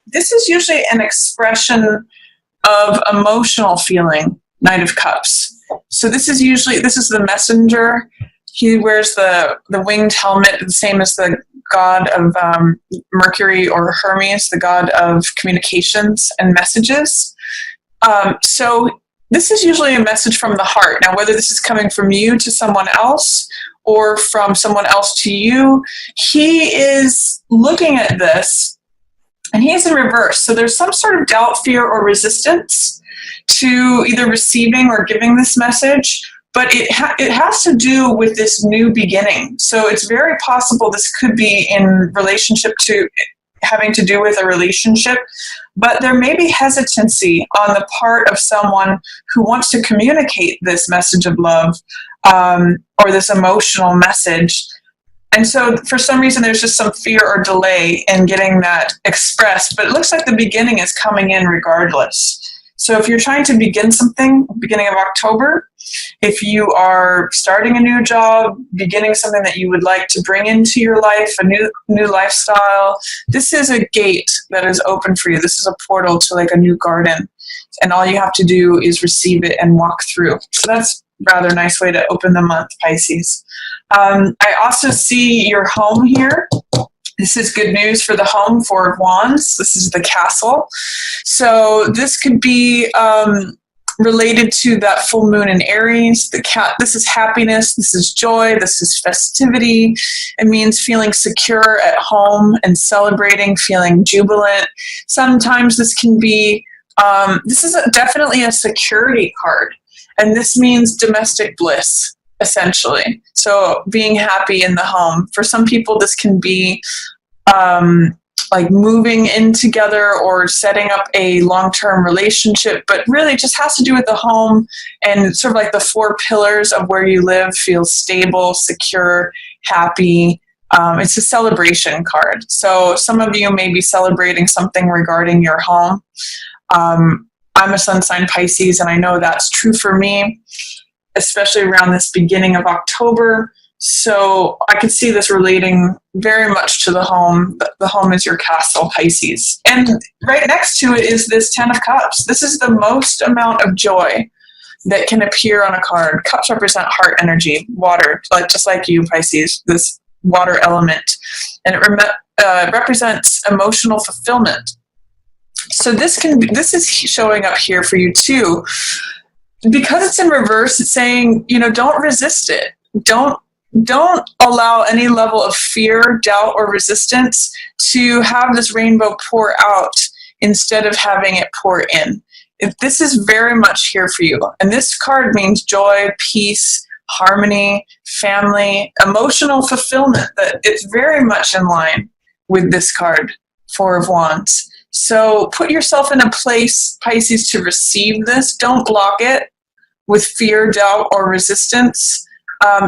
This is usually an expression of emotional feeling, Knight of Cups. So this is the messenger. He wears the winged helmet, the same as the god of Mercury or Hermes, the god of communications and messages. So this is usually a message from the heart. Now, whether this is coming from you to someone else or from someone else to you, he is looking at this and he is in reverse. So there's some sort of doubt, fear, or resistance to either receiving or giving this message, but it has to do with this new beginning. So it's very possible this could be in relationship to having to do with a relationship, but there may be hesitancy on the part of someone who wants to communicate this message of love or this emotional message. And so for some reason, there's just some fear or delay in getting that expressed, but it looks like the beginning is coming in regardless. So if you're trying to begin something, beginning of October, if you are starting a new job, beginning something that you would like to bring into your life, a new lifestyle, this is a gate that is open for you. This is a portal to like a new garden. And all you have to do is receive it and walk through. So that's a rather nice way to open the month, Pisces. I also see your home here. This is good news for the home, Four of Wands. This is the castle. So this could be related to that full moon in Aries. This is happiness. This is joy. This is festivity. It means feeling secure at home and celebrating, feeling jubilant. Sometimes this can be, this is definitely a security card. And this means domestic bliss, essentially. So being happy in the home. For some people, this can be like moving in together or setting up a long-term relationship, but really it just has to do with the home and sort of like the four pillars of where you live feels stable, secure, happy. It's a celebration card. So some of you may be celebrating something regarding your home. I'm a sun sign Pisces, and I know that's true for me, especially around this beginning of October. So I could see this relating very much to the home. The home is your castle, Pisces. And right next to it is this Ten of Cups. This is the most amount of joy that can appear on a card. Cups represent heart energy, water, just like you, Pisces, this water element. And it represents emotional fulfillment. So this is showing up here for you too. Because it's in reverse, it's saying, don't resist it. Don't allow any level of fear, doubt, or resistance to have this rainbow pour out instead of having it pour in. This is very much here for you. And this card means joy, peace, harmony, family, emotional fulfillment. That it's very much in line with this card, Four of Wands. So put yourself in a place, Pisces, to receive this. Don't block it with fear, doubt, or resistance.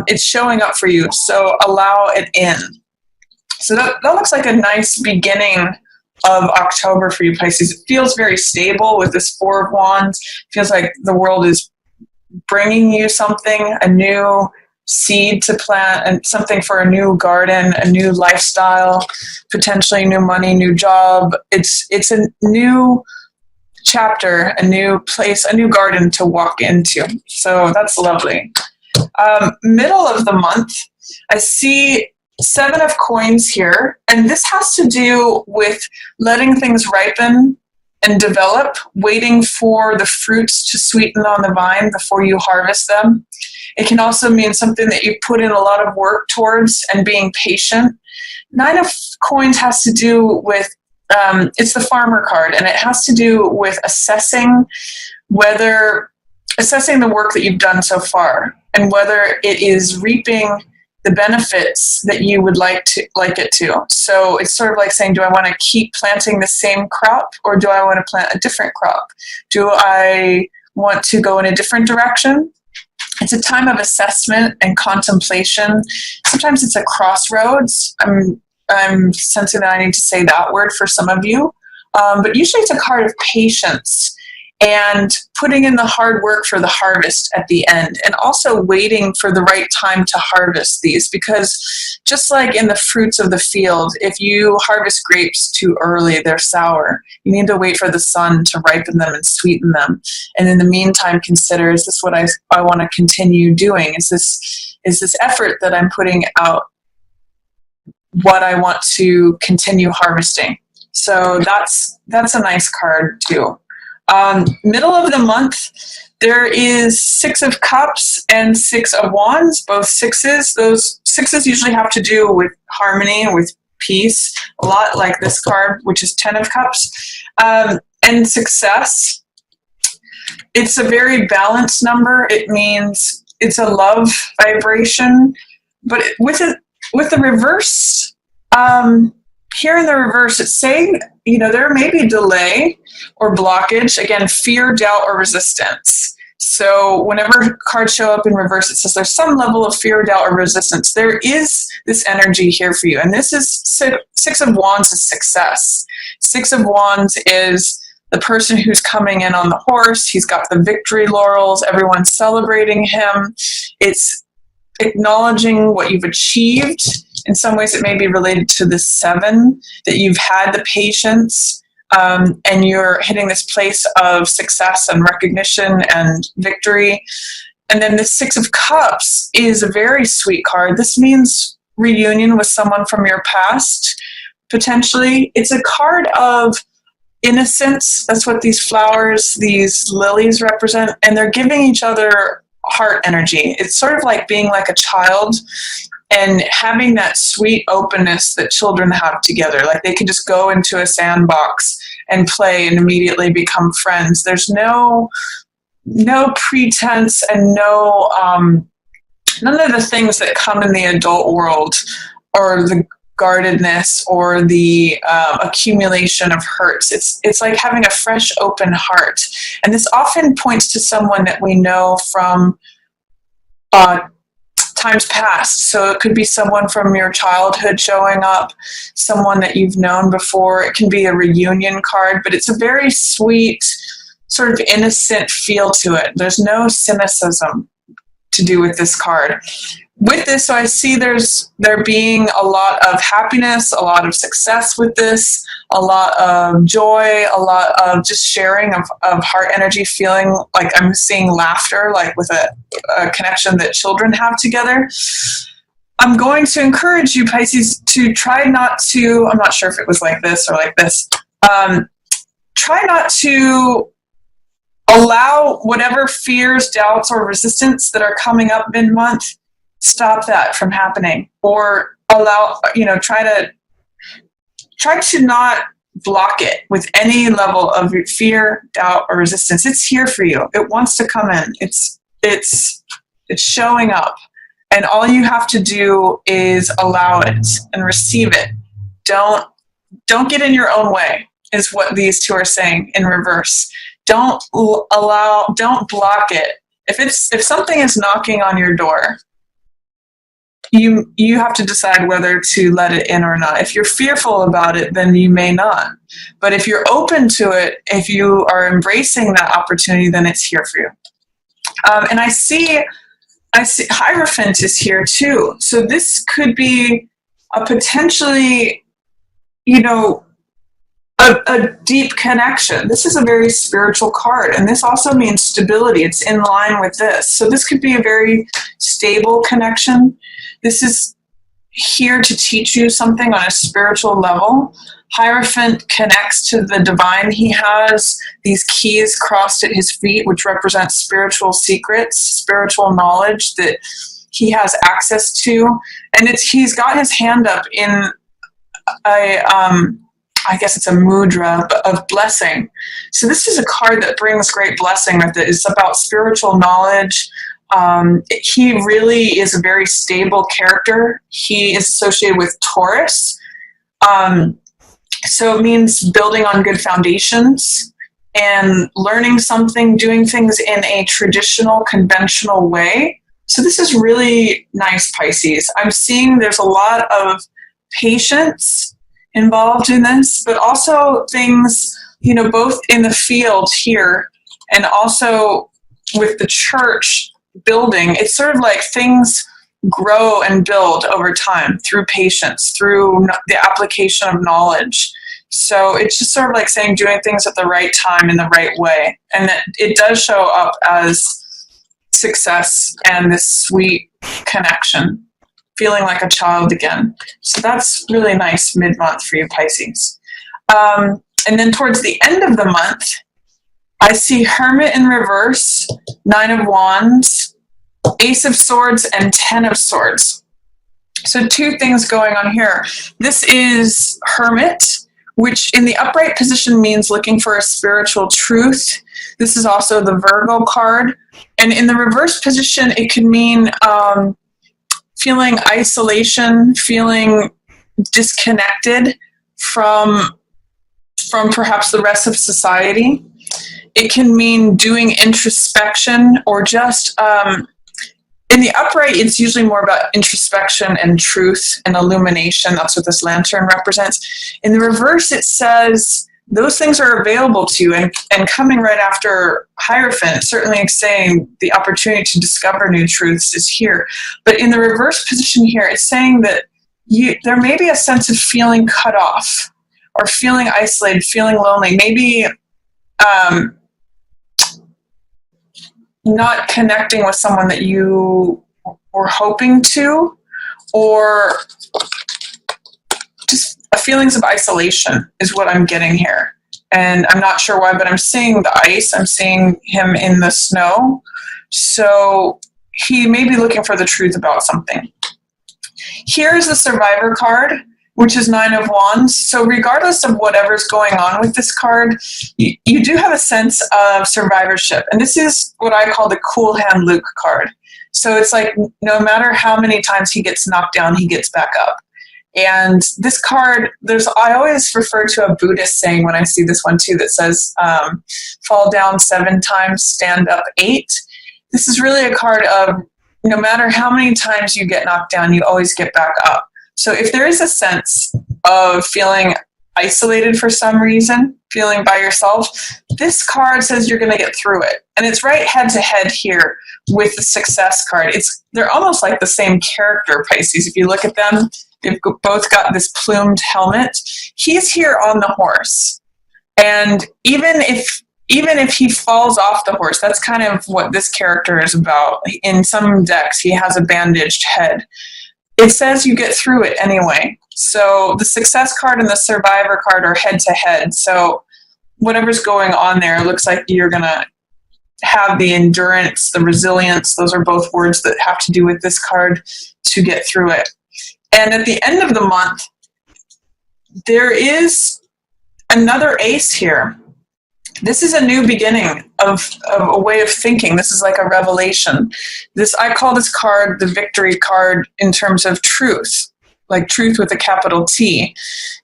It's showing up for you, so allow it in. So that looks like a nice beginning of October for you, Pisces. It feels very stable with this Four of Wands. It feels like the world is bringing you something, a new seed to plant, and something for a new garden, a new lifestyle, potentially new money, new job. It's a new chapter, a new place, a new garden to walk into. So that's lovely. Middle of the month, I see Seven of Coins here, and this has to do with letting things ripen and develop, waiting for the fruits to sweeten on the vine before you harvest them. It can also mean something that you put in a lot of work towards and being patient. Nine of Coins has to do with, it's the farmer card, and it has to do with assessing the work that you've done so far and whether it is reaping the benefits that you would like it to. So it's sort of like saying, do I want to keep planting the same crop, or do I want to plant a different crop? Do I want to go in a different direction? It's a time of assessment and contemplation. Sometimes it's a crossroads. I'm sensing that I need to say that word for some of you. But usually it's a card of patience and putting in the hard work for the harvest at the end, and also waiting for the right time to harvest these, because just like in the fruits of the field, if you harvest grapes too early, they're sour. You need to wait for the sun to ripen them and sweeten them. And in the meantime, consider, is this what I want to continue doing? Is this effort that I'm putting out what I want to continue harvesting? So that's a nice card too. Middle of the month, there is 6 of Cups and 6 of Wands, both sixes. Those sixes usually have to do with harmony, with peace, a lot like this card, which is 10 of Cups. And success. It's a very balanced number. It means it's a love vibration. But with the reverse, here in the reverse, it's saying, there may be delay or blockage. Again, fear, doubt, or resistance. So whenever cards show up in reverse, it says there's some level of fear, doubt, or resistance. There is this energy here for you. And this is 6 of Wands is success. 6 of Wands is the person who's coming in on the horse. He's got the victory laurels. Everyone's celebrating him. It's acknowledging what you've achieved. In some ways, it may be related to the 7, that you've had the patience, and you're hitting this place of success and recognition and victory. And then the 6 of Cups is a very sweet card. This means reunion with someone from your past, potentially. It's a card of innocence. That's what these flowers, these lilies represent. And they're giving each other heart energy. It's sort of like being like a child and having that sweet openness that children have together. Like they can just go into a sandbox and play and immediately become friends. There's no pretense and none of the things that come in the adult world, or the guardedness or the accumulation of hurts. It's like having a fresh, open heart. And this often points to someone that we know from times past. So it could be someone from your childhood showing up, someone that you've known before. It can be a reunion card, but it's a very sweet, sort of innocent feel to it. There's no cynicism to do with this card. With this, so I see there being a lot of happiness, a lot of success with this, a lot of joy, a lot of just sharing of heart energy, feeling like I'm seeing laughter, like with a connection that children have together. I'm going to encourage you, Pisces, to try not to, I'm not sure if it was like this or like this, try not to allow whatever fears, doubts, or resistance that are coming up mid-month, stop that from happening, or allow, try to not block it with any level of fear, doubt, or resistance. It's here for you. It wants to come in. It's showing up, and all you have to do is allow it and receive it. Don't get in your own way, is what these two are saying in reverse. Don't block it. If something is knocking on your door, you have to decide whether to let it in or not. If you're fearful about it, then you may not. But if you're open to it, if you are embracing that opportunity, then it's here for you. And I see Hierophant is here too. So this could be a potentially, a deep connection. This is a very spiritual card, and this also means stability. It's in line with this. So this could be a very stable connection. This is here to teach you something on a spiritual level. Hierophant connects to the divine. He has these keys crossed at his feet, which represent spiritual secrets, spiritual knowledge that he has access to. And he's got his hand up in I guess it's a mudra of blessing. So this is a card that brings great blessing with it. It's about spiritual knowledge. He really is a very stable character. He is associated with Taurus. So it means building on good foundations and learning something, doing things in a traditional, conventional way. So this is really nice, Pisces. I'm seeing there's a lot of patience involved in this, but also things, both in the field here And also with the church building, it's sort of like things grow and build over time through patience, through the application of knowledge. So it's just sort of like saying doing things at the right time in the right way. And that it does show up as success and this sweet connection, feeling like a child again. So that's really nice mid-month for you Pisces. And then towards the end of the month, I see Hermit in reverse, 9 of Wands, Ace of Swords, and 10 of Swords. So two things going on here. This is Hermit, which in the upright position means looking for a spiritual truth. This is also the Virgo card. And in the reverse position, it can mean feeling isolation, feeling disconnected from perhaps the rest of society. It can mean doing introspection or just, in the upright, it's usually more about introspection and truth and illumination. That's what this lantern represents. In the reverse, it says those things are available to you, and coming right after Hierophant, certainly saying the opportunity to discover new truths is here. But in the reverse position here, it's saying that there may be a sense of feeling cut off or feeling isolated, feeling lonely, maybe not connecting with someone that you were hoping to, or just feelings of isolation is what I'm getting here. And I'm not sure why, but I'm seeing the ice. I'm seeing him in the snow. So he may be looking for the truth about something. Here's the Survivor card, which is 9 of Wands. So regardless of whatever's going on with this card, you do have a sense of survivorship. And this is what I call the Cool Hand Luke card. So it's like no matter how many times he gets knocked down, he gets back up. And this card, I always refer to a Buddhist saying when I see this one too that says, fall down 7 times, stand up 8. This is really a card of no matter how many times you get knocked down, you always get back up. So if there is a sense of feeling isolated for some reason, feeling by yourself, this card says you're going to get through it. And it's right head to head here with the Success card. They're almost like the same character, Pisces. If you look at them, they've both got this plumed helmet. He's here on the horse. And even if he falls off the horse, that's kind of what this character is about. In some decks, he has a bandaged head. It says you get through it anyway. So the Success card and the Survivor card are head to head. So whatever's going on there, it looks like you're going to have the endurance, the resilience. Those are both words that have to do with this card to get through it. And at the end of the month, there is another ace here. This is a new beginning of a way of thinking. This is like a revelation. I call this card the victory card in terms of truth, like truth with a capital T.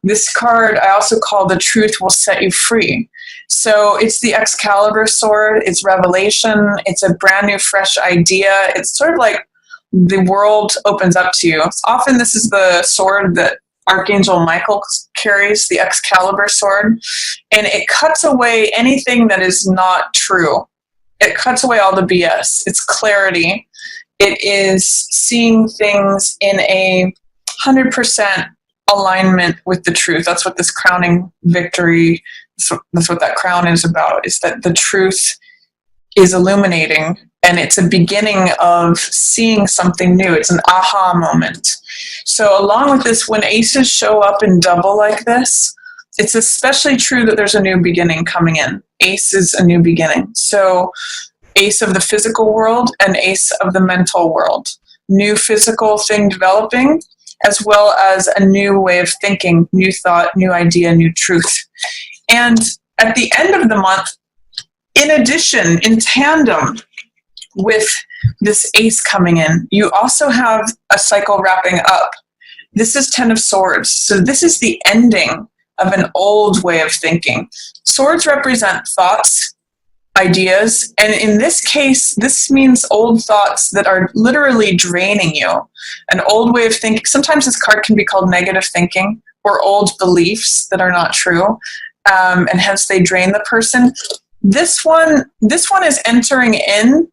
This card I also call the truth will set you free. So it's the Excalibur sword, it's revelation, it's a brand new fresh idea. It's sort of like the world opens up to you. Often this is the sword that Archangel Michael carries, the Excalibur sword, and it cuts away anything that is not true. It cuts away all the BS. It's clarity. It is seeing things in a 100% alignment with the truth. That's what this crowning victory, that's what that crown is about, is that the truth is illuminating, and it's a beginning of seeing something new. It's an aha moment. So along with this, when aces show up in double like this, it's especially true that there's a new beginning coming in. Ace is a new beginning. So ace of the physical world and ace of the mental world. New physical thing developing, as well as a new way of thinking, new thought, new idea, new truth. And at the end of the month, in addition, in tandem with this ace coming in, you also have a cycle wrapping up. This is 10 of Swords. So this is the ending of an old way of thinking. Swords represent thoughts, ideas, and in this case, this means old thoughts that are literally draining you. An old way of thinking. Sometimes this card can be called negative thinking or old beliefs that are not true, and hence they drain the person. This one is entering in,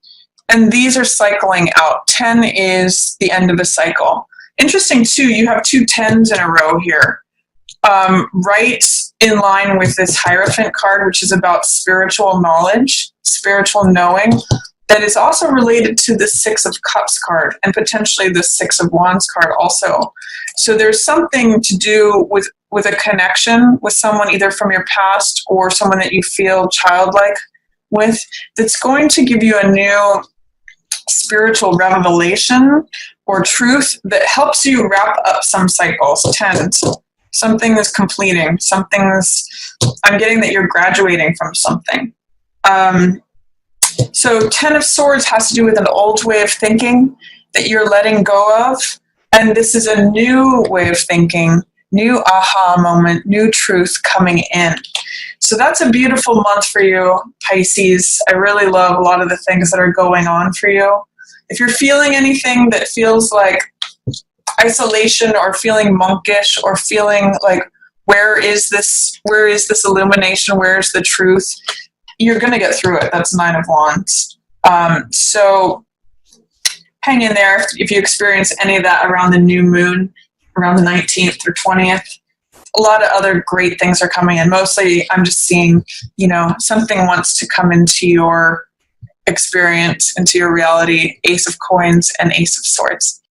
and these are cycling out. 10 is the end of a cycle. Interesting too, you have 2 10s in a row here. Right in line with this Hierophant card, which is about spiritual knowledge, spiritual knowing, that is also related to the 6 of Cups card and potentially the 6 of Wands card also. So there's something to do with a connection with someone either from your past or someone that you feel childlike with, that's going to give you a new spiritual revelation or truth that helps you wrap up some cycles. 10s. Something is completing. I'm getting that you're graduating from something. So 10 of Swords has to do with an old way of thinking that you're letting go of. And this is a new way of thinking, new aha moment, new truth coming in. So that's a beautiful month for you, Pisces. I really love a lot of the things that are going on for you. If you're feeling anything that feels like isolation or feeling monkish or feeling like, where is this illumination? Where's the truth? You're going to get through it. That's 9 of Wands. So hang in there if you experience any of that around the new moon, around the 19th or 20th. A lot of other great things are coming in. Mostly I'm just seeing, something wants to come into your experience, into your reality. Ace of Coins and Ace of Swords.